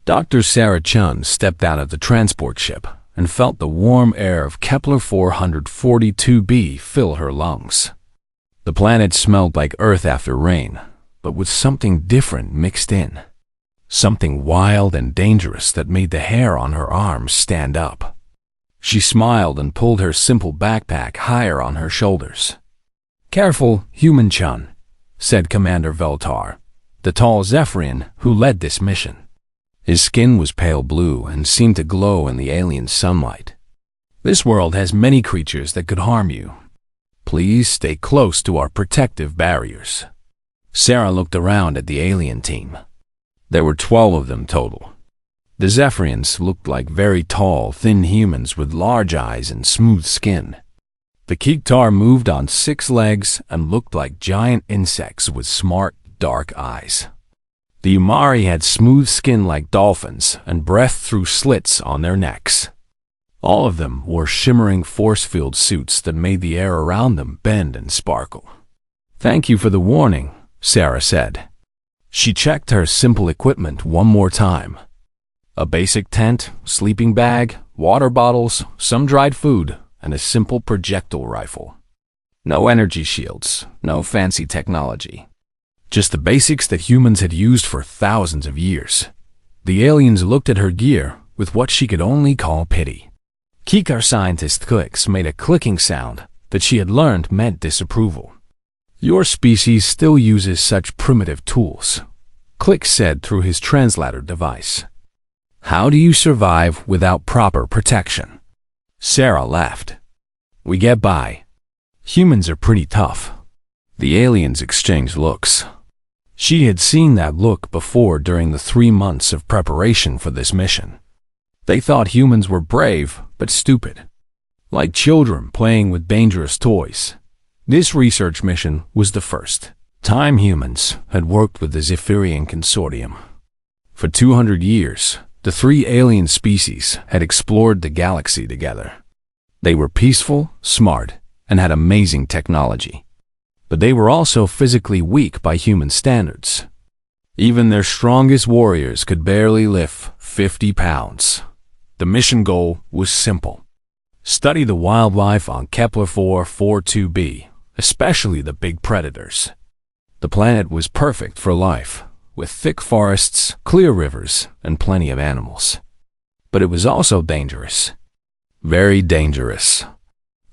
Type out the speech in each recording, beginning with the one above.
Dr. Sarah Chun stepped out of the transport ship and felt the warm air of Kepler 442b fill her lungs. The planet smelled like Earth after rain, but with something different mixed in. Something wild and dangerous that made the hair on her arms stand up. She smiled and pulled her simple backpack higher on her shoulders. "Careful, Human Chun," said Commander Veltar, the tall Zephyrian who led this mission. His skin was pale blue and seemed to glow in the alien sunlight. "This world has many creatures that could harm you. Please stay close to our protective barriers." Sarah looked around at the alien team. There were 12 of them total. The Zephyrians looked like very tall, thin humans with large eyes and smooth skin. The Kiktar moved on 6 legs and looked like giant insects with smart, dark eyes. The Umari had smooth skin like dolphins and breath through slits on their necks. All of them wore shimmering force field suits that made the air around them bend and sparkle. "Thank you for the warning," Sarah said. She checked her simple equipment one more time. A basic tent, sleeping bag, water bottles, some dried food, and a simple projectile rifle. No energy shields, no fancy technology. Just the basics that humans had used for thousands of years. The aliens looked at her gear with what she could only call pity. Kikar scientist clicks made a clicking sound that she had learned meant disapproval. "Your species still uses such primitive tools," Click said through his translator device. "How do you survive without proper protection?" Sarah laughed. "We get by. Humans are pretty tough." The aliens exchanged looks. She had seen that look before during the 3 months of preparation for this mission. They thought humans were brave but stupid, like children playing with dangerous toys. This research mission was the first time humans had worked with the Zephyrian Consortium. For 200 years, the 3 alien species had explored the galaxy together. They were peaceful, smart, and had amazing technology. But they were also physically weak by human standards. Even their strongest warriors could barely lift 50 pounds. The mission goal was simple. Study the wildlife on Kepler 442b, especially the big predators. The planet was perfect for life, with thick forests, clear rivers, and plenty of animals. But it was also dangerous. Very dangerous.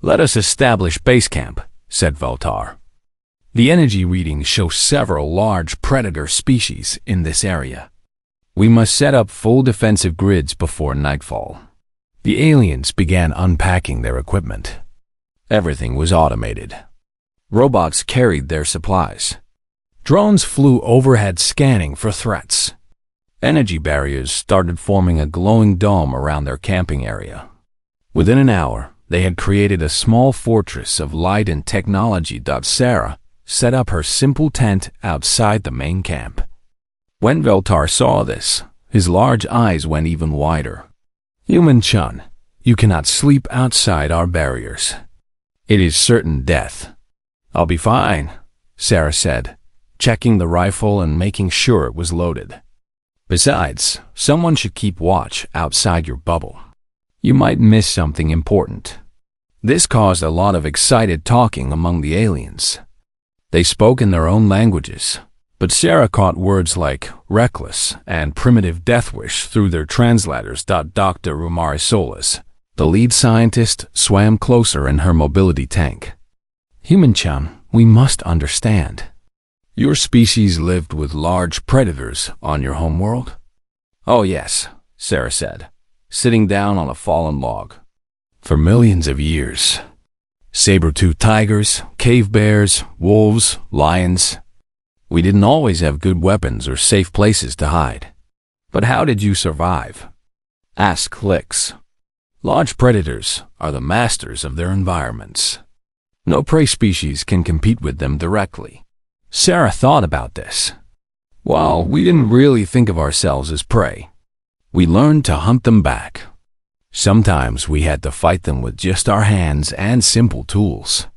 "Let us establish base camp," said Veltar. "The energy readings show several large predator species in this area. We must set up full defensive grids before nightfall." The aliens began unpacking their equipment. Everything was automated. Robots carried their supplies. Drones flew overhead scanning for threats. Energy barriers started forming a glowing dome around their camping area. Within an hour, they had created a small fortress of light and technology. Sarah set up her simple tent outside the main camp. When Veltar saw this, his large eyes went even wider. "Human Chun, you cannot sleep outside our barriers. It is certain death." "I'll be fine," Sarah said, checking the rifle and making sure it was loaded. "Besides, someone should keep watch outside your bubble. You might miss something important." This caused a lot of excited talking among the aliens. They spoke in their own languages, but Sarah caught words like reckless and primitive death wish through their translators. Dr. Rumari Solis, the lead scientist, swam closer in her mobility tank. "Human Chum, we must understand. Your species lived with large predators on your homeworld?" "Oh yes," Sarah said, sitting down on a fallen log. "For millions of years. Saber-toothed tigers, cave bears, wolves, lions. We didn't always have good weapons or safe places to hide. But how did you survive?" asked Clicks. "Large predators are the masters of their environments. No prey species can compete with them directly." Sarah thought about this. "Well, we didn't really think of ourselves as prey. We learned to hunt them back. Sometimes we had to fight them with just our hands and simple tools."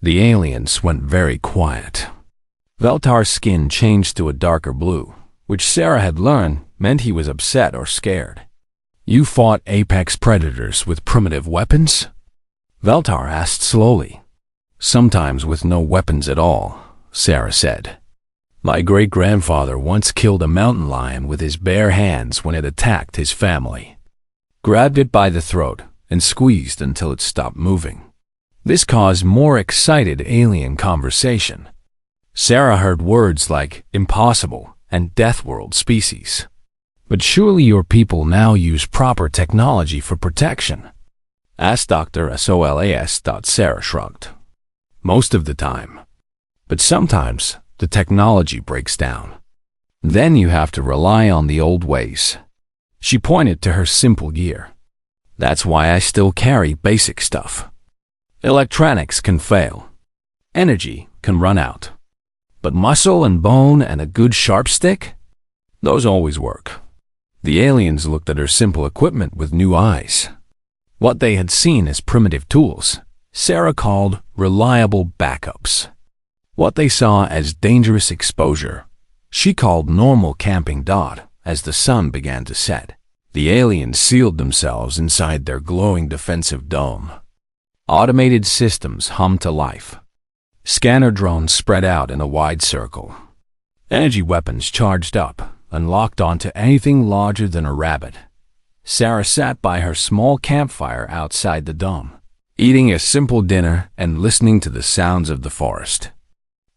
The aliens went very quiet. Veltar's skin changed to a darker blue, which Sarah had learned meant he was upset or scared. "You fought apex predators with primitive weapons?" Veltar asked slowly. "Sometimes with no weapons at all," Sarah said. "My great-grandfather once killed a mountain lion with his bare hands when it attacked his family. Grabbed it by the throat and squeezed until it stopped moving." This caused more excited alien conversation. Sarah heard words like impossible and death world species. "But surely your people now use proper technology for protection?" asked Dr. Solas. Sarah shrugged. "Most of the time. But sometimes the technology breaks down. Then you have to rely on the old ways." She pointed to her simple gear. "That's why I still carry basic stuff. Electronics can fail. Energy can run out. But muscle and bone and a good sharp stick? Those always work." The aliens looked at her simple equipment with new eyes. What they had seen as primitive tools, Sarah called reliable backups. What they saw as dangerous exposure, she called normal camping. As the sun began to set, the aliens sealed themselves inside their glowing defensive dome. Automated systems hummed to life. Scanner drones spread out in a wide circle. Energy weapons charged up and locked onto anything larger than a rabbit. Sarah sat by her small campfire outside the dome, eating a simple dinner and listening to the sounds of the forest.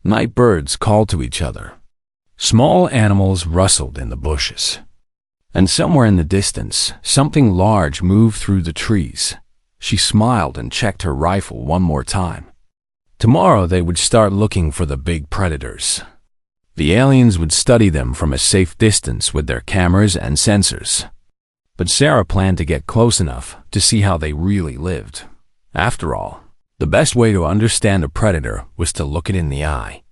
Night birds called to each other. Small animals rustled in the bushes. And somewhere in the distance, something large moved through the trees. She smiled and checked her rifle one more time. Tomorrow they would start looking for the big predators. The aliens would study them from a safe distance with their cameras and sensors. But Sarah planned to get close enough to see how they really lived. After all, the best way to understand a predator was to look it in the eye.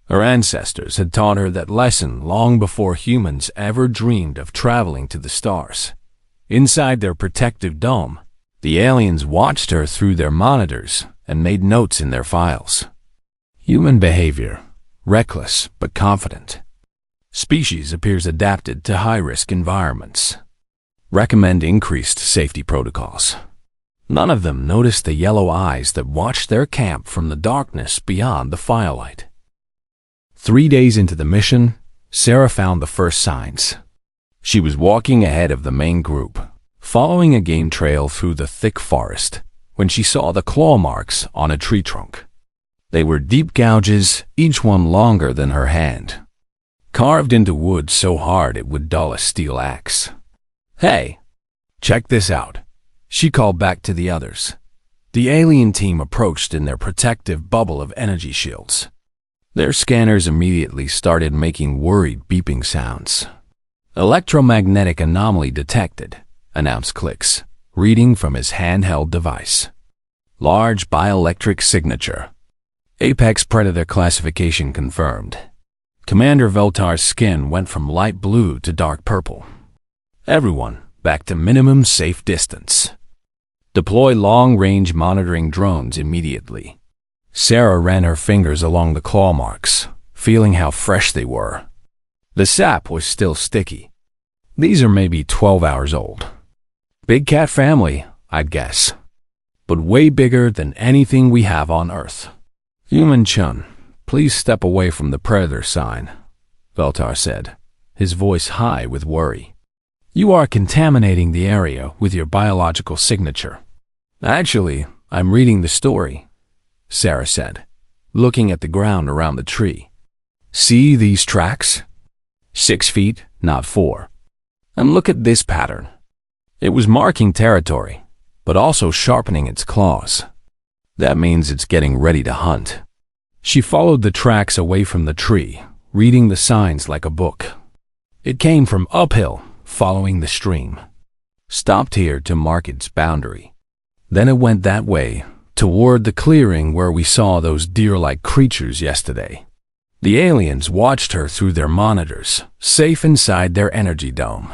Her ancestors had taught her that lesson long before humans ever dreamed of traveling to the stars. Inside their protective dome, the aliens watched her through their monitors and made notes in their files. Human behavior, reckless but confident. Species appears adapted to high-risk environments. Recommend increased safety protocols. None of them noticed the yellow eyes that watched their camp from the darkness beyond the firelight. 3 days into the mission, Sarah found the first signs. She was walking ahead of the main group, following a game trail through the thick forest, when she saw the claw marks on a tree trunk. They were deep gouges, each one longer than her hand, carved into wood so hard it would dull a steel axe. "Hey, check this out," she called back to the others. The alien team approached in their protective bubble of energy shields. Their scanners immediately started making worried beeping sounds. "Electromagnetic anomaly detected," announced Clicks, reading from his handheld device. "Large bioelectric signature. Apex predator classification confirmed." Commander Veltar's skin went from light blue to dark purple. "Everyone, back to minimum safe distance. Deploy long-range monitoring drones immediately." Sarah ran her fingers along the claw marks, feeling how fresh they were. The sap was still sticky. "These are maybe 12 hours old. Big cat family, I'd guess. But way bigger than anything we have on Earth." "Human Chun, please step away from the predator sign," Veltar said, his voice high with worry. "You are contaminating the area with your biological signature." "Actually, I'm reading the story," Sarah said, looking at the ground around the tree. "See these tracks? 6 feet, not 4. And look at this pattern." It was marking territory, but also sharpening its claws. That means it's getting ready to hunt. She followed the tracks away from the tree, reading the signs like a book. It came from uphill, following the stream. Stopped here to mark its boundary. Then it went that way, toward the clearing where we saw those deer-like creatures yesterday. The aliens watched her through their monitors, safe inside their energy dome.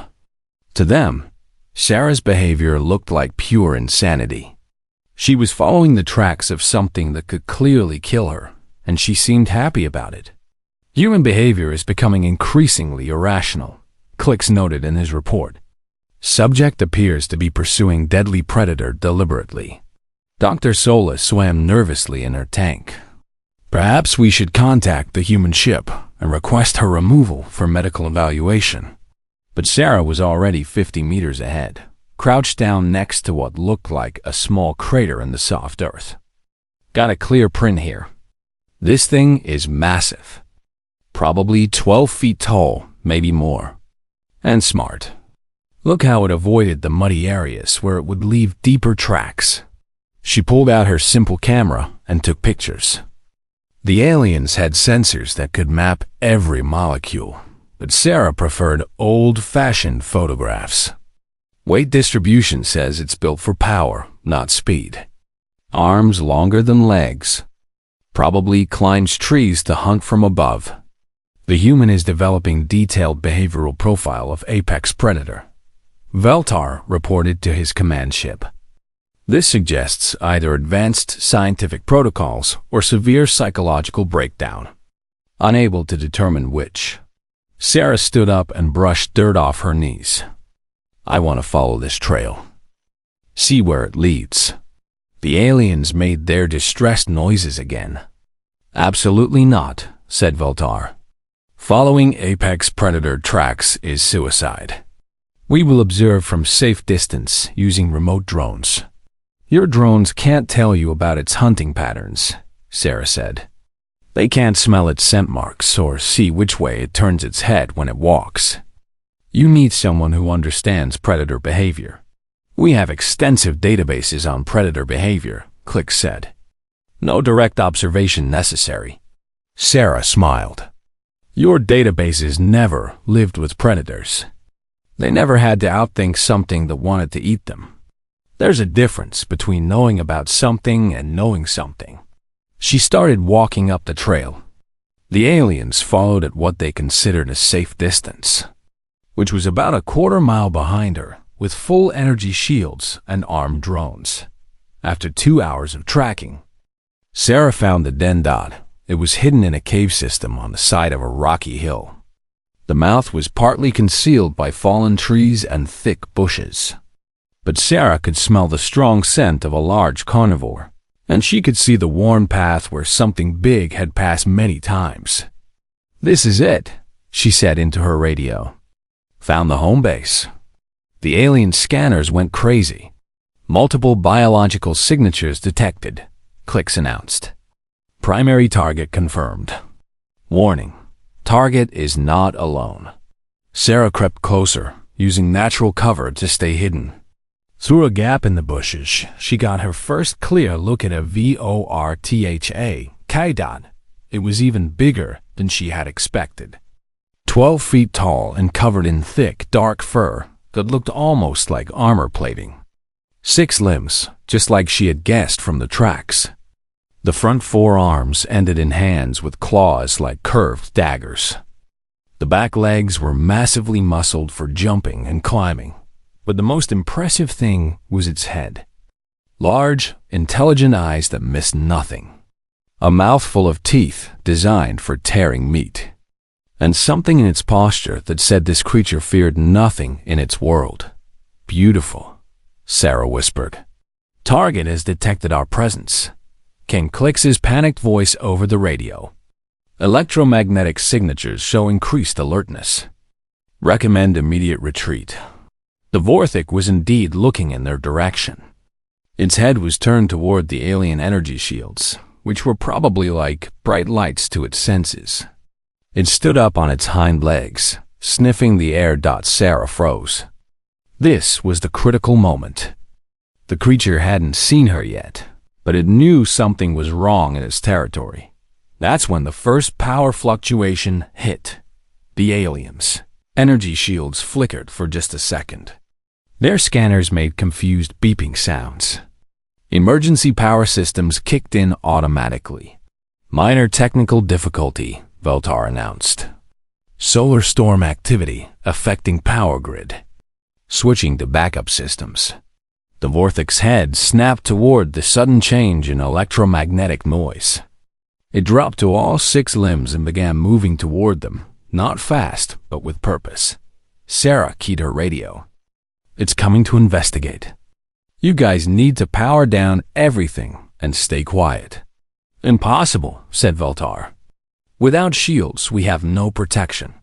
To them, Sarah's behavior looked like pure insanity. She was following the tracks of something that could clearly kill her, and she seemed happy about it. Human behavior is becoming increasingly irrational, Clicks noted in his report. Subject appears to be pursuing deadly predator deliberately. Dr. Sola swam nervously in her tank. Perhaps we should contact the human ship and request her removal for medical evaluation. But Sarah was already 50 meters ahead, crouched down next to what looked like a small crater in the soft earth. Got a clear print here. This thing is massive. Probably 12 feet tall, maybe more. And smart. Look how it avoided the muddy areas where it would leave deeper tracks. She pulled out her simple camera and took pictures. The aliens had sensors that could map every molecule, but Sarah preferred old-fashioned photographs. Weight distribution says it's built for power, not speed. Arms longer than legs. Probably climbs trees to hunt from above. The human is developing detailed behavioral profile of apex predator. Veltar reported to his command ship. This suggests either advanced scientific protocols or severe psychological breakdown. Unable to determine which, Sarah stood up and brushed dirt off her knees. I want to follow this trail. See where it leads. The aliens made their distressed noises again. Absolutely not, said Veltar. Following apex predator tracks is suicide. We will observe from safe distance using remote drones. Your drones can't tell you about its hunting patterns, Sarah said. They can't smell its scent marks or see which way it turns its head when it walks. You need someone who understands predator behavior. We have extensive databases on predator behavior, Click said. No direct observation necessary. Sarah smiled. Your databases never lived with predators. They never had to outthink something that wanted to eat them. There's a difference between knowing about something and knowing something. She started walking up the trail. The aliens followed at what they considered a safe distance, which was about a quarter-mile behind her, with full energy shields and armed drones. After 2 hours of tracking, Sarah found the den dot. It was hidden in a cave system on the side of a rocky hill. The mouth was partly concealed by fallen trees and thick bushes. But Sarah could smell the strong scent of a large carnivore, and she could see the worn path where something big had passed many times. This is it, she said into her radio. Found the home base. The alien scanners went crazy. Multiple biological signatures detected, Clicks announced. Primary target confirmed. Warning, target is not alone. Sarah crept closer, using natural cover to stay hidden. Through a gap in the bushes, she got her first clear look at a VORTHA, K-dot. It was even bigger than she had expected. 12 feet tall and covered in thick, dark fur that looked almost like armor plating. 6 limbs, just like she had guessed from the tracks. The front 4 arms ended in hands with claws like curved daggers. The back legs were massively muscled for jumping and climbing. But the most impressive thing was its head. Large, intelligent eyes that missed nothing. A mouth full of teeth designed for tearing meat. And something in its posture that said this creature feared nothing in its world. Beautiful, Sarah whispered. Target has detected our presence, came Clicks's panicked voice over the radio. Electromagnetic signatures show increased alertness. Recommend immediate retreat. The Vorthik was indeed looking in their direction. Its head was turned toward the alien energy shields, which were probably like bright lights to its senses. It stood up on its hind legs, sniffing the air. Sarah froze. This was the critical moment. The creature hadn't seen her yet, but it knew something was wrong in its territory. That's when the first power fluctuation hit. The aliens' energy shields flickered for just a second. Their scanners made confused beeping sounds. Emergency power systems kicked in automatically. Minor technical difficulty, Veltar announced. Solar storm activity affecting power grid. Switching to backup systems. The Vorthik's head snapped toward the sudden change in electromagnetic noise. It dropped to all 6 limbs and began moving toward them, not fast, but with purpose. Sarah keyed her radio. "It's coming to investigate. You guys need to power down everything and stay quiet." "Impossible," said Veltar. "Without shields, we have no protection.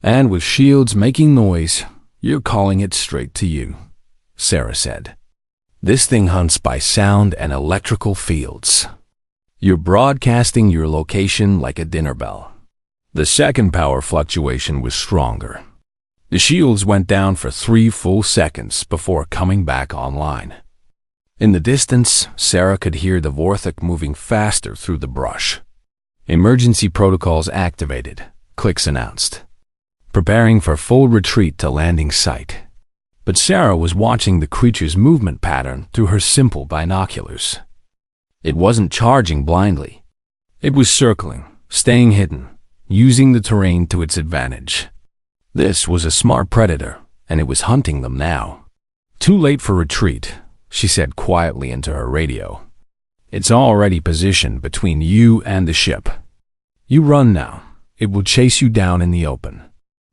And with shields making noise, you're calling it straight to you," Sarah said. "This thing hunts by sound and electrical fields. You're broadcasting your location like a dinner bell." The second power fluctuation was stronger. The shields went down for 3 full seconds before coming back online. In the distance, Sarah could hear the Vorthok moving faster through the brush. "Emergency protocols activated," Clicks announced, preparing for full retreat to landing site. But Sarah was watching the creature's movement pattern through her simple binoculars. It wasn't charging blindly. It was circling, staying hidden, using the terrain to its advantage. This was a smart predator, and it was hunting them now. "Too late for retreat," she said quietly into her radio. "It's already positioned between you and the ship. You run now. It will chase you down in the open."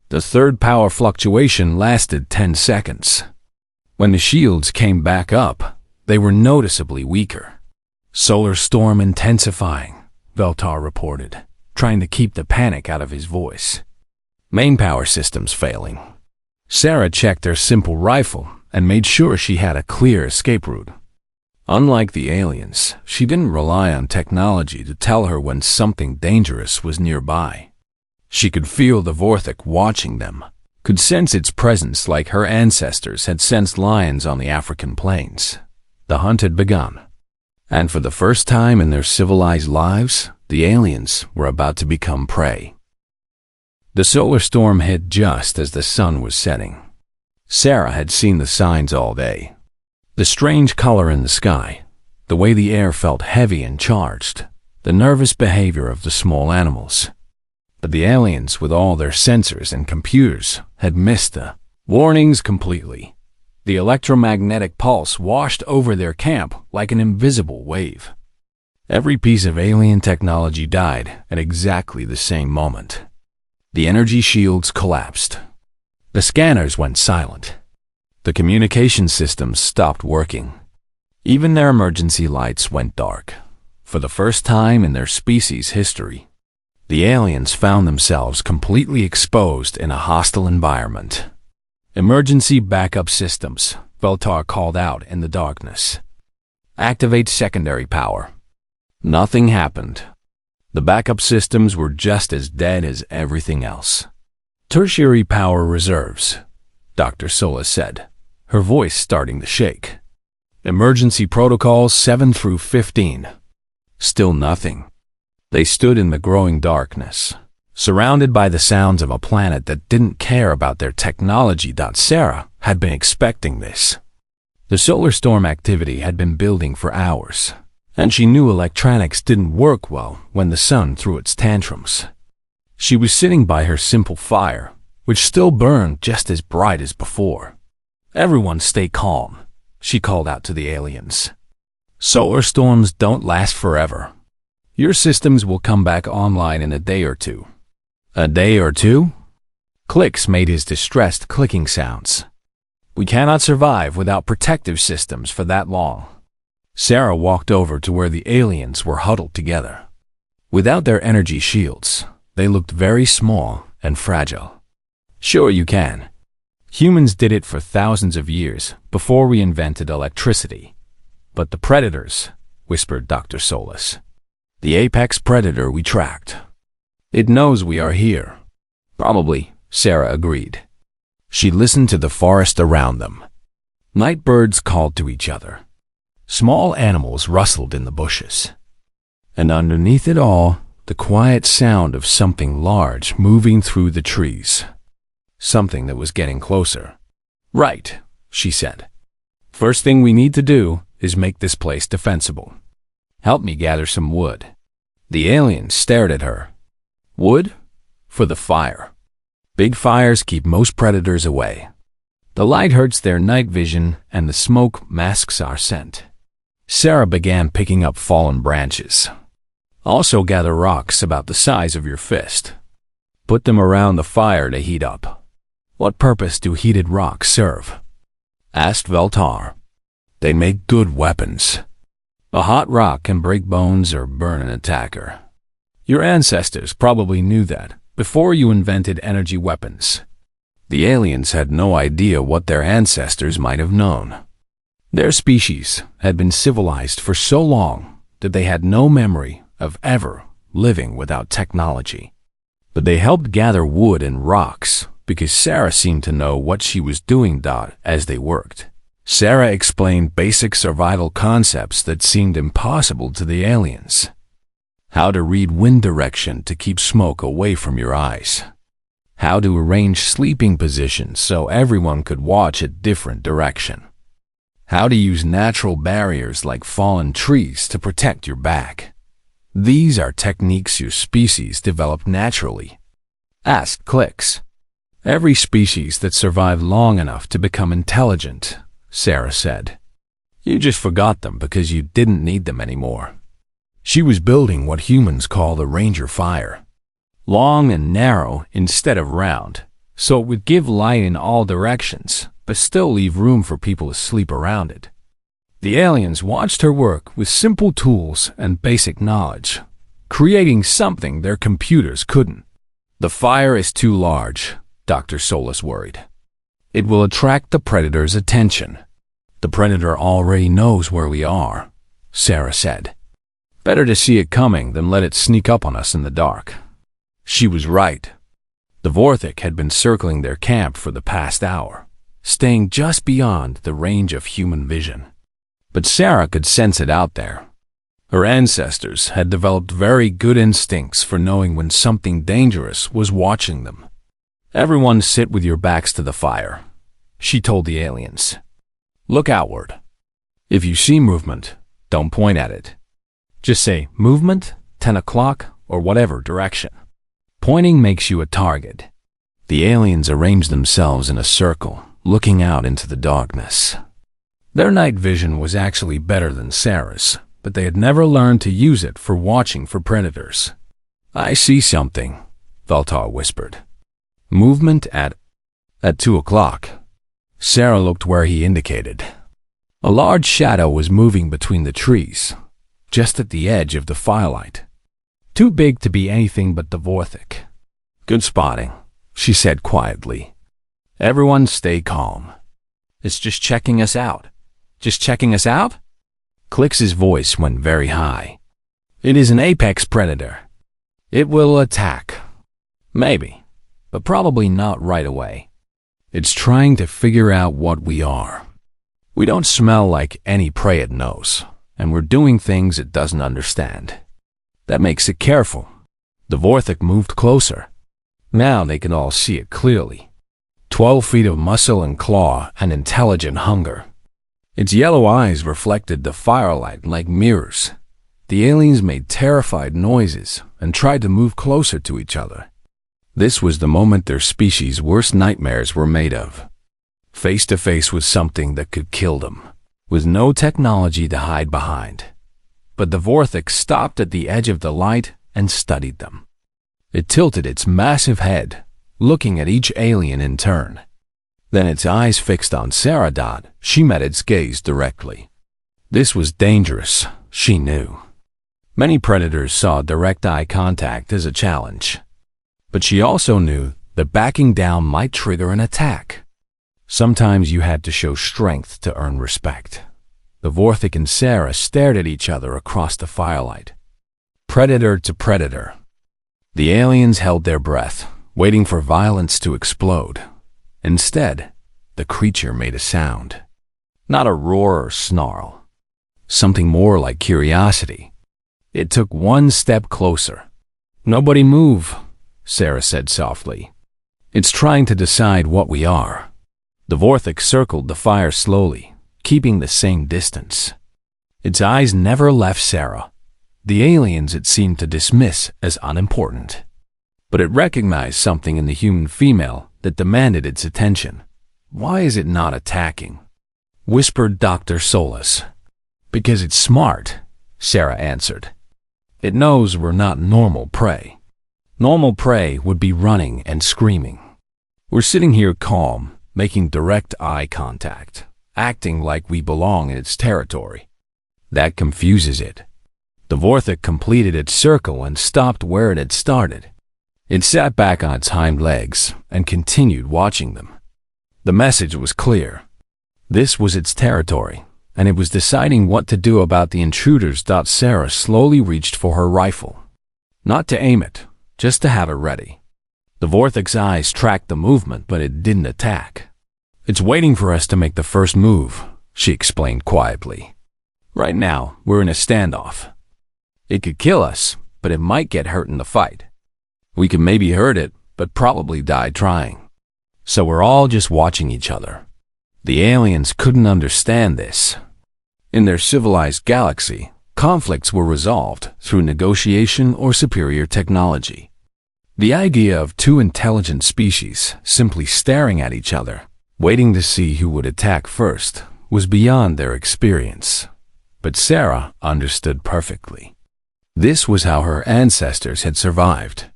The third power fluctuation lasted 10 seconds. When the shields came back up, they were noticeably weaker. "Solar storm intensifying," Veltar reported, trying to keep the panic out of his voice. "Main power systems failing." Sarah checked her simple rifle and made sure she had a clear escape route. Unlike the aliens, she didn't rely on technology to tell her when something dangerous was nearby. She could feel the Vorthok watching them, could sense its presence like her ancestors had sensed lions on the African plains. The hunt had begun. And for the first time in their civilized lives, the aliens were about to become prey. The solar storm hit just as the sun was setting. Sarah had seen the signs all day. The strange color in the sky, the way the air felt heavy and charged, the nervous behavior of the small animals. But the aliens, with all their sensors and computers, had missed the warnings completely. The electromagnetic pulse washed over their camp like an invisible wave. Every piece of alien technology died at exactly the same moment. The energy shields collapsed. The scanners went silent. The communication systems stopped working. Even their emergency lights went dark. For the first time in their species' history, the aliens found themselves completely exposed in a hostile environment. "Emergency backup systems," Veltar called out in the darkness. "Activate secondary power." Nothing happened. The backup systems were just as dead as everything else. "Tertiary power reserves," Dr. Solis said, her voice starting to shake. "Emergency protocols 7 through 15. Still nothing. They stood in the growing darkness, surrounded by the sounds of a planet that didn't care about their technology. Sarah had been expecting this. The solar storm activity had been building for hours, and she knew electronics didn't work well when the sun threw its tantrums. She was sitting by her simple fire, which still burned just as bright as before. "Everyone stay calm," she called out to the aliens. "Solar storms don't last forever. Your systems will come back online in a day or two." "A day or two?" Clicks made his distressed clicking sounds. "We cannot survive without protective systems for that long." Sarah walked over to where the aliens were huddled together. Without their energy shields, they looked very small and fragile. "Sure you can. Humans did it for thousands of years before we invented electricity. But the predators," whispered Dr. Solis. "The apex predator we tracked. It knows we are here." "Probably," Sarah agreed. She listened to the forest around them. Night birds called to each other. Small animals rustled in the bushes. And underneath it all, the quiet sound of something large moving through the trees. Something that was getting closer. "Right," she said. "First thing we need to do is make this place defensible. Help me gather some wood." The aliens stared at her. "Wood? For the fire. Big fires keep most predators away. The light hurts their night vision and the smoke masks our scent." Sarah began picking up fallen branches. "Also gather rocks about the size of your fist. Put them around the fire to heat up. What purpose do heated rocks serve? Asked Veltar. They make good weapons. A hot rock can break bones or burn an attacker. Your ancestors probably knew that before you invented energy weapons. The aliens had no idea what their ancestors might have known. Their species had been civilized for so long that they had no memory of ever living without technology. But they helped gather wood and rocks because Sarah seemed to know what she was doing as they worked. Sarah explained basic survival concepts that seemed impossible to the aliens. How to read wind direction to keep smoke away from your eyes. How to arrange sleeping positions so everyone could watch a different direction. How to use natural barriers like fallen trees to protect your back. These are techniques your species developed naturally. Asked Clicks. Every species that survived long enough to become intelligent, Sarah said. You just forgot them because you didn't need them anymore. She was building what humans call the Ranger Fire. Long and narrow instead of round, so it would give light in all directions, but still leave room for people to sleep around it. The aliens watched her work with simple tools and basic knowledge, creating something their computers couldn't. The fire is too large, Dr. Solus worried. It will attract the predator's attention. The predator already knows where we are, Sarah said. Better to see it coming than let it sneak up on us in the dark. She was right. The Vorthik had been circling their camp for the past hour, staying just beyond the range of human vision. But Sarah could sense it out there. Her ancestors had developed very good instincts for knowing when something dangerous was watching them. Everyone sit with your backs to the fire, she told the aliens. Look outward. If you see movement, don't point at it. Just say, movement, 10 o'clock, or whatever direction. Pointing makes you a target. The aliens arranged themselves in a circle, looking out into the darkness. Their night vision was actually better than Sarah's, but they had never learned to use it for watching for predators. I see something, Veltar whispered. Movement at 2 o'clock. Sarah looked where he indicated. A large shadow was moving between the trees, just at the edge of the firelight. Too big to be anything but the Vorthik. Good spotting, she said quietly. Everyone stay calm. It's just checking us out. Just checking us out? Clix's voice went very high. It is an apex predator. It will attack. Maybe, but probably not right away. It's trying to figure out what we are. We don't smell like any prey it knows, and we're doing things it doesn't understand. That makes it careful. The Vorthik moved closer. Now they could all see it clearly. 12 feet of muscle and claw and intelligent hunger. Its yellow eyes reflected the firelight like mirrors. The aliens made terrified noises and tried to move closer to each other. This was the moment their species' worst nightmares were made of. Face to face with something that could kill them, with no technology to hide behind. But the Vorthik stopped at the edge of the light and studied them. It tilted its massive head, looking at each alien in turn. Then its eyes fixed on Sarah. She met its gaze directly. This was dangerous, she knew. Many predators saw direct eye contact as a challenge. But she also knew that backing down might trigger an attack. Sometimes you had to show strength to earn respect. The Vorthik and Sarah stared at each other across the firelight. Predator to predator. The aliens held their breath, waiting for violence to explode. Instead, the creature made a sound. Not a roar or snarl. Something more like curiosity. It took one step closer. Nobody move, Sarah said softly. It's trying to decide what we are. The Vorthik circled the fire slowly, keeping the same distance. Its eyes never left Sarah. The aliens it seemed to dismiss as unimportant. But it recognized something in the human female that demanded its attention. Why is it not attacking? Whispered Dr. Solus. Because it's smart, Sarah answered. It knows we're not normal prey. Normal prey would be running and screaming. We're sitting here calm, making direct eye contact, acting like we belong in its territory. That confuses it. The Vorthik completed its circle and stopped where it had started. It sat back on its hind legs and continued watching them. The message was clear. This was its territory, and it was deciding what to do about the intruders. Sarah slowly reached for her rifle. Not to aim it, just to have it ready. The Vorthik's eyes tracked the movement, but it didn't attack. It's waiting for us to make the first move, she explained quietly. Right now, we're in a standoff. It could kill us, but it might get hurt in the fight. We could maybe hurt it, but probably die trying. So we're all just watching each other. The aliens couldn't understand this. In their civilized galaxy, conflicts were resolved through negotiation or superior technology. The idea of two intelligent species simply staring at each other, waiting to see who would attack first, was beyond their experience. But Sarah understood perfectly. This was how her ancestors had survived.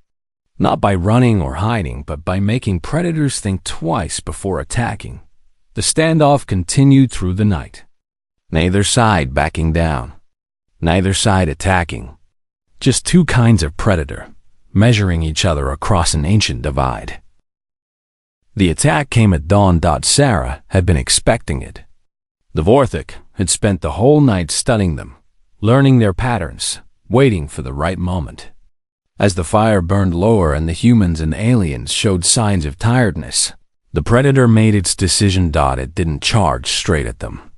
Not by running or hiding, but by making predators think twice before attacking. The standoff continued through the night. Neither side backing down. Neither side attacking. Just two kinds of predator, measuring each other across an ancient divide. The attack came at dawn. Sarah had been expecting it. The Vorthik had spent the whole night studying them, learning their patterns, waiting for the right moment. As the fire burned lower and the humans and aliens showed signs of tiredness, the predator made its decision. It didn't charge straight at them.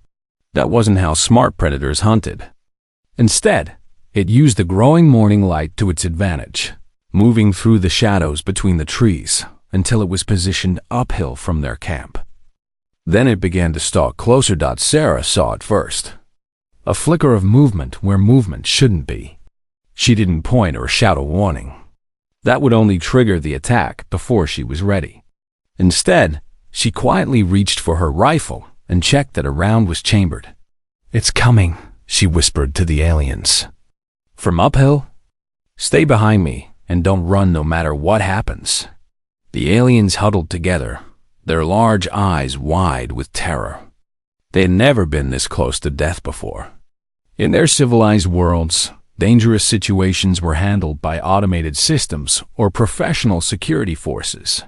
That wasn't how smart predators hunted. Instead, it used the growing morning light to its advantage, moving through the shadows between the trees until it was positioned uphill from their camp. Then it began to stalk closer. Sarah saw it first. A flicker of movement where movement shouldn't be. She didn't point or shout a warning. That would only trigger the attack before she was ready. Instead, she quietly reached for her rifle and checked that a round was chambered. "It's coming," she whispered to the aliens. "From uphill? Stay behind me and don't run no matter what happens." The aliens huddled together, their large eyes wide with terror. They had never been this close to death before. In their civilized worlds, dangerous situations were handled by automated systems or professional security forces.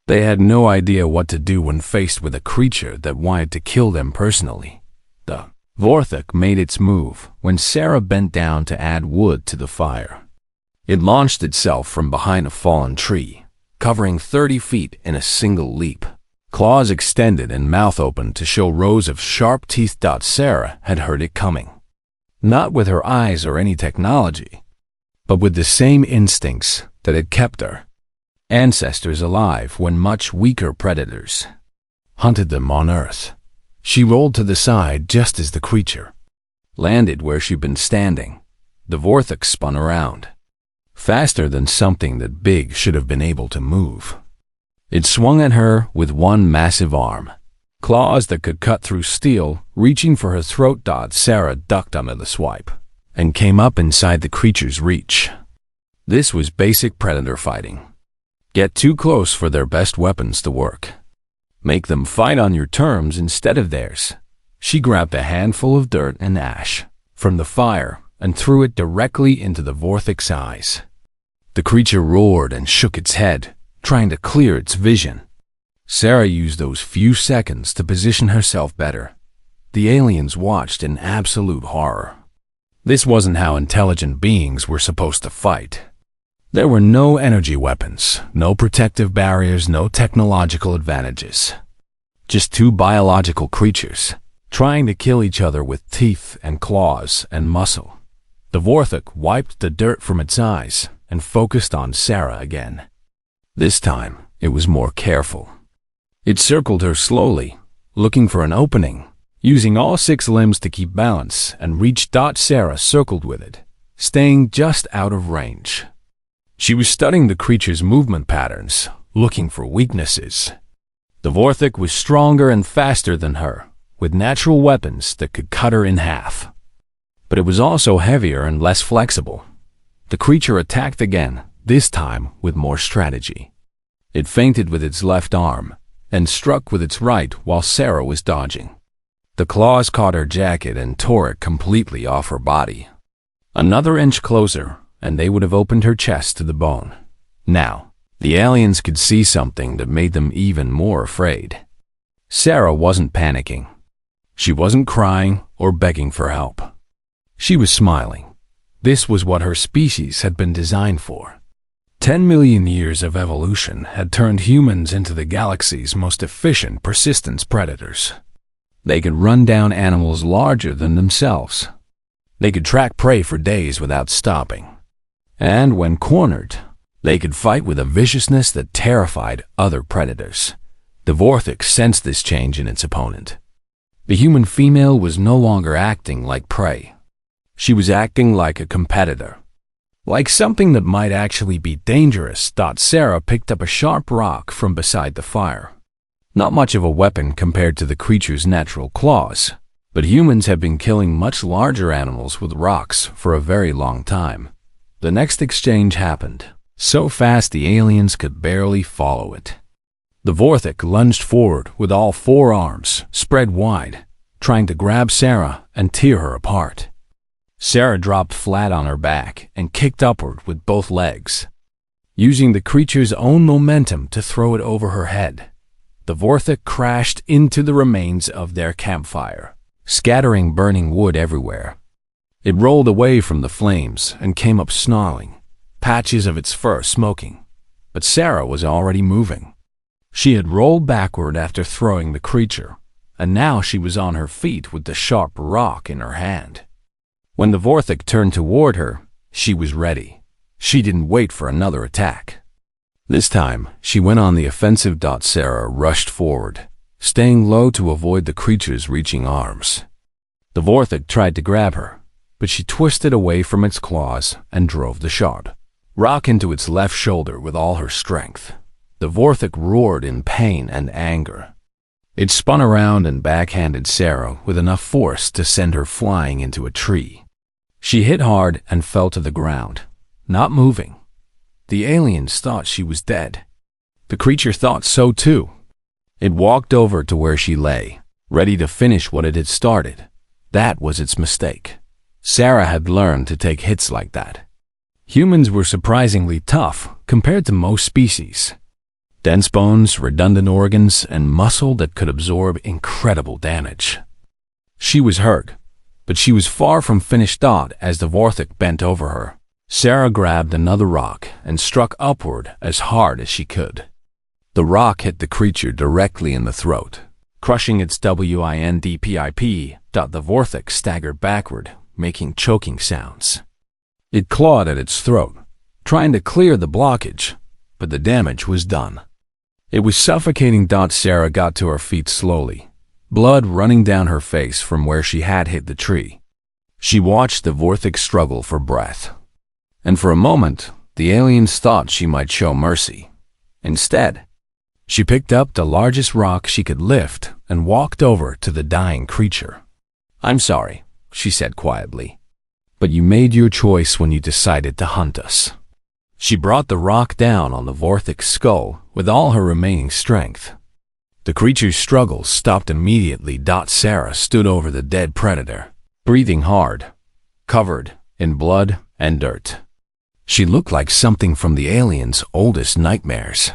They had no idea what to do when faced with a creature that wanted to kill them personally. The Vorthik made its move when Sarah bent down to add wood to the fire. It launched itself from behind a fallen tree, covering 30 feet in a single leap. Claws extended and mouth open to show rows of sharp teeth. Sarah had heard it coming. Not with her eyes or any technology, but with the same instincts that had kept her ancestors alive when much weaker predators hunted them on Earth. She rolled to the side just as the creature landed where she'd been standing. The Vorthik spun around, faster than something that big should have been able to move. It swung at her with one massive arm, claws that could cut through steel, reaching for her throat. Sarah ducked under the swipe and came up inside the creature's reach. This was basic predator fighting. Get too close for their best weapons to work. Make them fight on your terms instead of theirs. She grabbed a handful of dirt and ash from the fire and threw it directly into the Vorthik's eyes. The creature roared and shook its head, trying to clear its vision. Sarah used those few seconds to position herself better. The aliens watched in absolute horror. This wasn't how intelligent beings were supposed to fight. There were no energy weapons, no protective barriers, no technological advantages. Just two biological creatures, trying to kill each other with teeth and claws and muscle. The Vorthik wiped the dirt from its eyes and focused on Sarah again. This time, it was more careful. It circled her slowly, looking for an opening, using all 6 limbs to keep balance, and reached. Sarah circled with it, staying just out of range. She was studying the creature's movement patterns, looking for weaknesses. The Vorthik was stronger and faster than her, with natural weapons that could cut her in half. But it was also heavier and less flexible. The creature attacked again, this time with more strategy. It feinted with its left arm and struck with its right while Sarah was dodging. The claws caught her jacket and tore it completely off her body. Another inch closer, and they would have opened her chest to the bone. Now, the aliens could see something that made them even more afraid. Sarah wasn't panicking. She wasn't crying or begging for help. She was smiling. This was what her species had been designed for. 10 million years of evolution had turned humans into the galaxy's most efficient persistence predators. They could run down animals larger than themselves. They could track prey for days without stopping. And when cornered, they could fight with a viciousness that terrified other predators. The Vorthix sensed this change in its opponent. The human female was no longer acting like prey. She was acting like a competitor. Like something that might actually be dangerous. Sarah picked up a sharp rock from beside the fire. Not much of a weapon compared to the creature's natural claws, but humans have been killing much larger animals with rocks for a very long time. The next exchange happened, so fast the aliens could barely follow it. The Vorthix lunged forward with all four arms spread wide, trying to grab Sarah and tear her apart. Sarah dropped flat on her back and kicked upward with both legs, using the creature's own momentum to throw it over her head. The Vorthix crashed into the remains of their campfire, scattering burning wood everywhere. It rolled away from the flames and came up snarling, patches of its fur smoking. But Sarah was already moving. She had rolled backward after throwing the creature, and now she was on her feet with the sharp rock in her hand. When the Vorthix turned toward her, she was ready. She didn't wait for another attack. This time, she went on the offensive. Sarah rushed forward, staying low to avoid the creature's reaching arms. The Vorthix tried to grab her, but she twisted away from its claws and drove the sharp rock into its left shoulder with all her strength. The Vorthix roared in pain and anger. It spun around and backhanded Sarah with enough force to send her flying into a tree. She hit hard and fell to the ground, not moving. The aliens thought she was dead. The creature thought so too. It walked over to where she lay, ready to finish what it had started. That was its mistake. Sarah had learned to take hits like that. Humans were surprisingly tough compared to most species. Dense bones, redundant organs, and muscle that could absorb incredible damage. She was hurt, but she was far from finished. As the Vorthix bent over her, Sarah grabbed another rock and struck upward as hard as she could. The rock hit the creature directly in the throat, crushing its windpipe. The Vorthix staggered backward, making choking sounds. It clawed at its throat, trying to clear the blockage, but the damage was done. It was suffocating. Sarah got to her feet slowly, blood running down her face from where she had hit the tree. She watched the Vorthix struggle for breath, and for a moment, the aliens thought she might show mercy. Instead, she picked up the largest rock she could lift and walked over to the dying creature. "I'm sorry," she said quietly, "but you made your choice when you decided to hunt us." She brought the rock down on the Vorthix skull with all her remaining strength. The creature's struggles stopped immediately. Sarah stood over the dead predator, breathing hard, covered in blood and dirt. She looked like something from the aliens' oldest nightmares.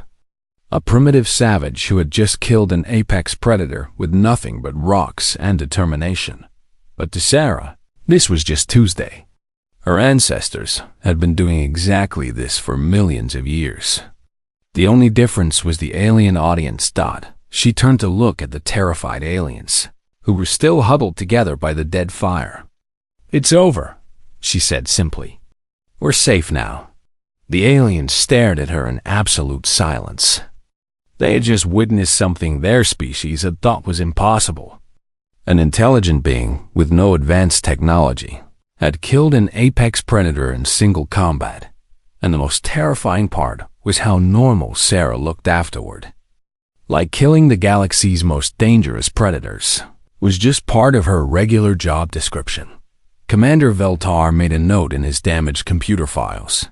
A primitive savage who had just killed an apex predator with nothing but rocks and determination. But to Sarah, this was just Tuesday. Her ancestors had been doing exactly this for millions of years. The only difference was the alien audience. She turned to look at the terrified aliens, who were still huddled together by the dead fire. "It's over," she said simply. "We're safe now." The aliens stared at her in absolute silence. They had just witnessed something their species had thought was impossible. An intelligent being with no advanced technology had killed an apex predator in single combat, and the most terrifying part was how normal Sarah looked afterward. Like killing the galaxy's most dangerous predators was just part of her regular job description. Commander Veltar made a note in his damaged computer files.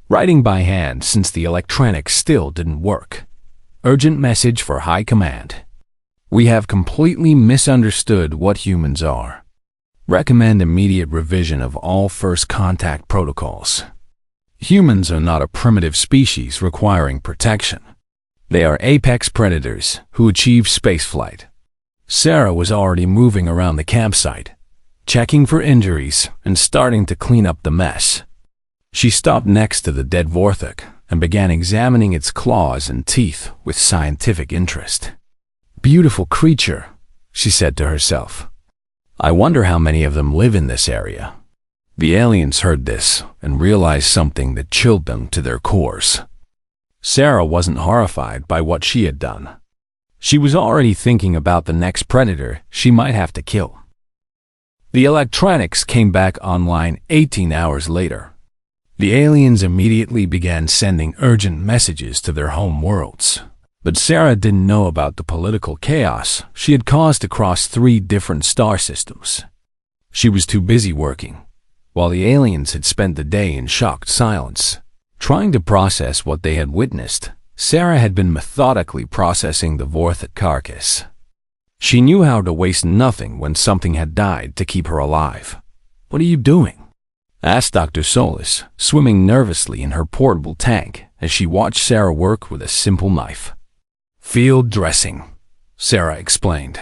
Writing by hand since the electronics still didn't work. Urgent message for High Command. We have completely misunderstood what humans are. Recommend immediate revision of all first contact protocols. Humans are not a primitive species requiring protection. They are apex predators who achieve spaceflight. Sarah was already moving around the campsite, checking for injuries and starting to clean up the mess. She stopped next to the dead Vorthok and began examining its claws and teeth with scientific interest. Beautiful creature, she said to herself. I wonder how many of them live in this area. The aliens heard this and realized something that chilled them to their cores. Sarah wasn't horrified by what she had done. She was already thinking about the next predator she might have to kill. The electronics came back online 18 hours later. The aliens immediately began sending urgent messages to their home worlds. But Sarah didn't know about the political chaos she had caused across 3 different star systems. She was too busy working, while the aliens had spent the day in shocked silence. Trying to process what they had witnessed, Sarah had been methodically processing the Vorthok carcass. She knew how to waste nothing when something had died to keep her alive. What are you doing? Asked Dr. Solis, swimming nervously in her portable tank as she watched Sarah work with a simple knife. Field dressing, Sarah explained,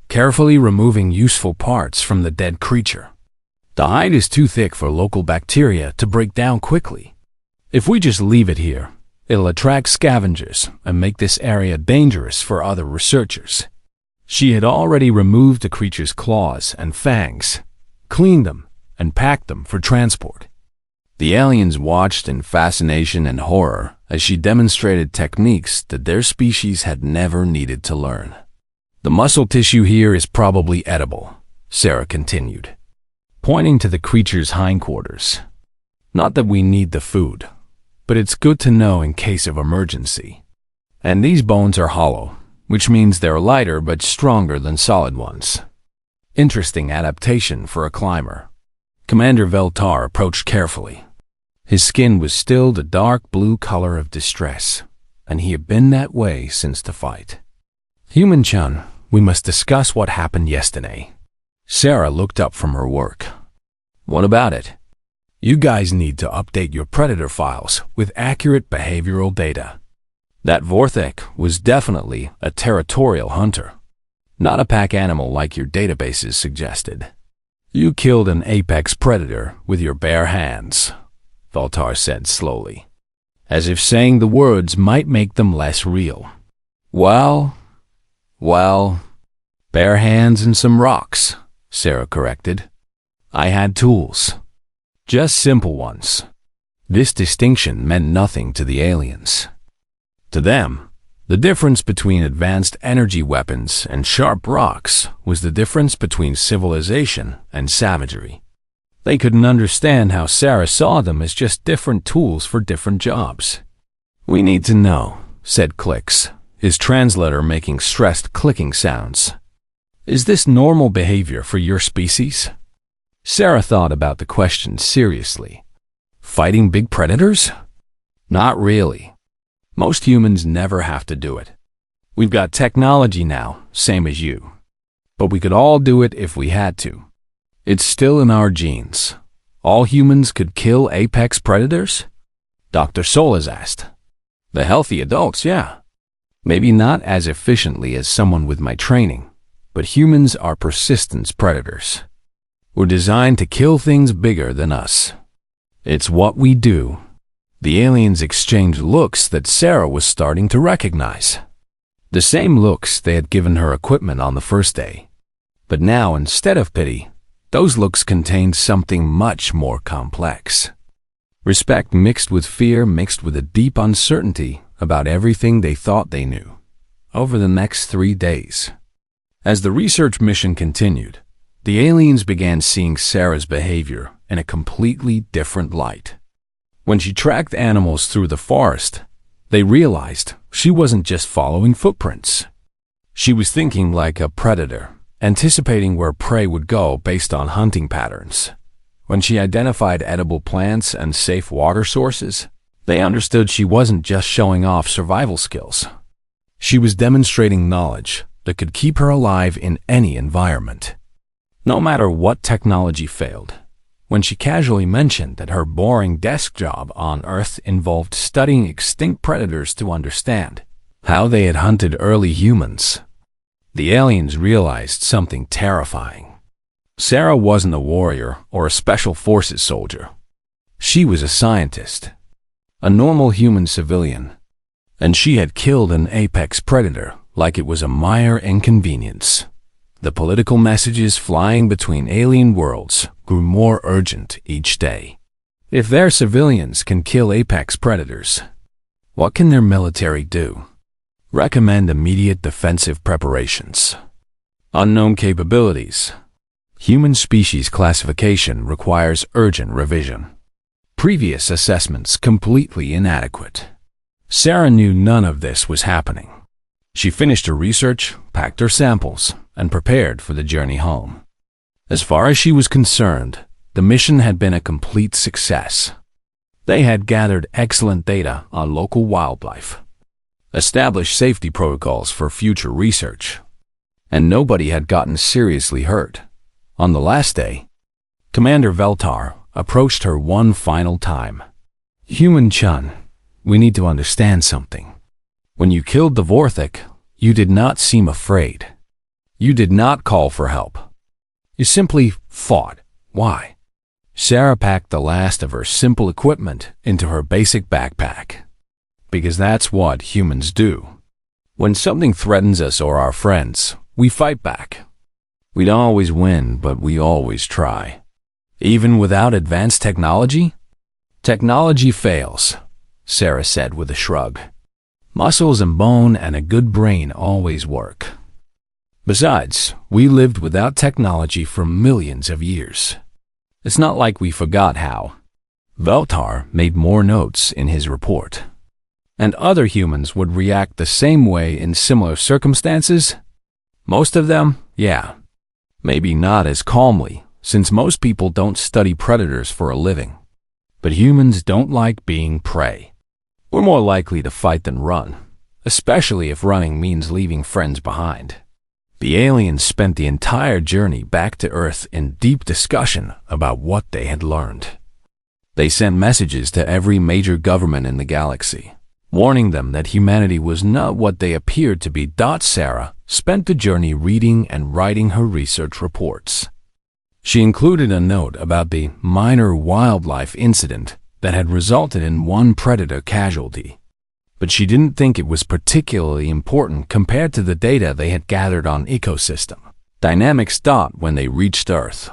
carefully removing useful parts from the dead creature. The hide is too thick for local bacteria to break down quickly. If we just leave it here, it'll attract scavengers and make this area dangerous for other researchers. She had already removed the creature's claws and fangs, cleaned them, and packed them for transport. The aliens watched in fascination and horror as she demonstrated techniques that their species had never needed to learn. The muscle tissue here is probably edible, Sarah continued, pointing to the creature's hindquarters. Not that we need the food, but it's good to know in case of emergency. And these bones are hollow, which means they're lighter but stronger than solid ones. Interesting adaptation for a climber. Commander Veltar approached carefully. His skin was still the dark blue color of distress, and he had been that way since the fight. Human-chan, we must discuss what happened yesterday. Sarah looked up from her work. What about it? You guys need to update your predator files with accurate behavioral data. That Vorthok was definitely a territorial hunter, not a pack animal like your databases suggested. You killed an apex predator with your bare hands, Veltar said slowly, as if saying the words might make them less real. Well, bare hands and some rocks, Sarah corrected. I had tools. Just simple ones. This distinction meant nothing to the aliens. To them, the difference between advanced energy weapons and sharp rocks was the difference between civilization and savagery. They couldn't understand how Sarah saw them as just different tools for different jobs. We need to know, said Clicks, his translator making stressed clicking sounds. Is this normal behavior for your species? Sarah thought about the question seriously. Fighting big predators? Not really. Most humans never have to do it. We've got technology now, same as you. But we could all do it if we had to. It's still in our genes. All humans could kill apex predators? Dr. Solis asked. The healthy adults, yeah. Maybe not as efficiently as someone with my training, but humans are persistence predators. We're designed to kill things bigger than us. It's what we do. The aliens exchanged looks that Sarah was starting to recognize. The same looks they had given her equipment on the first day. But now, instead of pity, those looks contained something much more complex. Respect mixed with fear mixed with a deep uncertainty about everything they thought they knew. Over the next 3 days. As the research mission continued, the aliens began seeing Sarah's behavior in a completely different light. When she tracked animals through the forest, they realized she wasn't just following footprints. She was thinking like a predator, anticipating where prey would go based on hunting patterns. When she identified edible plants and safe water sources, They understood she wasn't just showing off survival skills. She was demonstrating knowledge that could keep her alive in any environment. No matter what technology failed, when she casually mentioned that her boring desk job on Earth involved studying extinct predators to understand how they had hunted early humans, the aliens realized something terrifying. Sarah wasn't a warrior or a special forces soldier. She was a scientist, a normal human civilian, and she had killed an apex predator like it was a minor inconvenience. The political messages flying between alien worlds grew more urgent each day. If their civilians can kill apex predators, what can their military do? Recommend immediate defensive preparations. Unknown capabilities. Human species classification requires urgent revision. Previous assessments completely inadequate. Sarah knew none of this was happening. She finished her research, packed her samples, and prepared for the journey home. As far as she was concerned, the mission had been a complete success. They had gathered excellent data on local wildlife, established safety protocols for future research, and nobody had gotten seriously hurt. On the last day, Commander Veltar approached her one final time. "Human Chun, we need to understand something. When you killed the Vorthik, you did not seem afraid. You did not call for help. You simply fought. Why?" Sarah packed the last of her simple equipment into her basic backpack. Because that's what humans do. When something threatens us or our friends, we fight back. We don't always win, but we always try. Even without advanced technology? Technology fails, Sarah said with a shrug. Muscles and bone and a good brain always work. Besides, we lived without technology for millions of years. It's not like we forgot how. Veltar made more notes in his report. And other humans would react the same way in similar circumstances? Most of them, yeah. Maybe not as calmly, since most people don't study predators for a living. But humans don't like being prey. We're more likely to fight than run, especially if running means leaving friends behind. The aliens spent the entire journey back to Earth in deep discussion about what they had learned. They sent messages to every major government in the galaxy, warning them that humanity was not what they appeared to be. Sarah spent the journey reading and writing her research reports. She included a note about the minor wildlife incident that had resulted in one predator casualty, but she didn't think it was particularly important compared to the data they had gathered on ecosystem dynamics. When they reached Earth,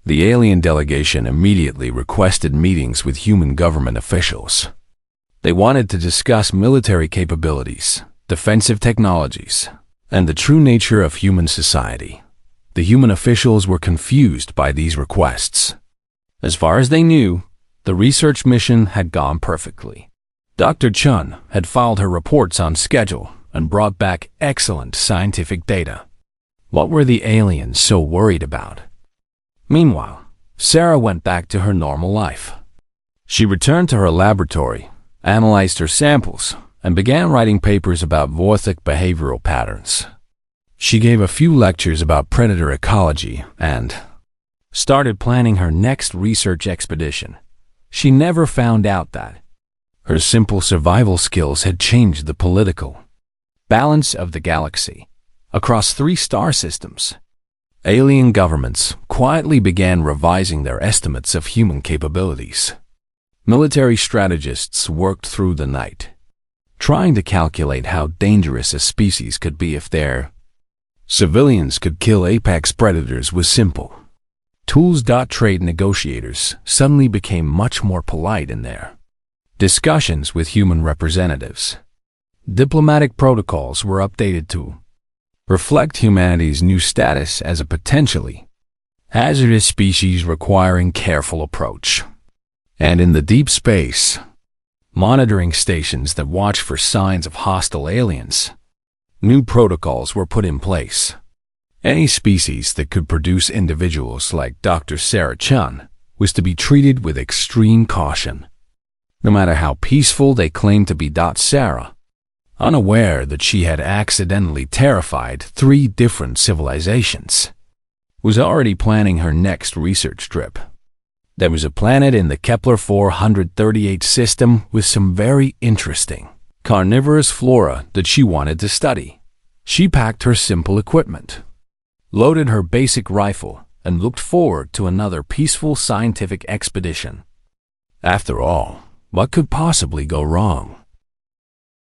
the alien delegation immediately requested meetings with human government officials. They wanted to discuss military capabilities, defensive technologies, and the true nature of human society. The human officials were confused by these requests. As far as they knew, the research mission had gone perfectly. Dr. Chun had filed her reports on schedule and brought back excellent scientific data. What were the aliens so worried about? Meanwhile, Sarah went back to her normal life. She returned to her laboratory, analyzed her samples, and began writing papers about Vorthik behavioral patterns. She gave a few lectures about predator ecology and started planning her next research expedition. She never found out that her simple survival skills had changed the political balance of the galaxy. Across 3 star systems, alien governments quietly began revising their estimates of human capabilities. Military strategists worked through the night, trying to calculate how dangerous a species could be if their civilians could kill apex predators was simple. Tools. Trade negotiators suddenly became much more polite in their discussions with human representatives. Diplomatic protocols were updated to reflect humanity's new status as a potentially hazardous species requiring careful approach. And in the deep space, monitoring stations that watch for signs of hostile aliens, new protocols were put in place. Any species that could produce individuals like Dr. Sarah Chun was to be treated with extreme caution. no matter how peaceful they claimed to be. Sarah, unaware that she had accidentally terrified 3 different civilizations, was already planning her next research trip. There was a planet in the Kepler 438 system with some very interesting carnivorous flora that she wanted to study. She packed her simple equipment, loaded her basic rifle, and looked forward to another peaceful scientific expedition. After all, what could possibly go wrong?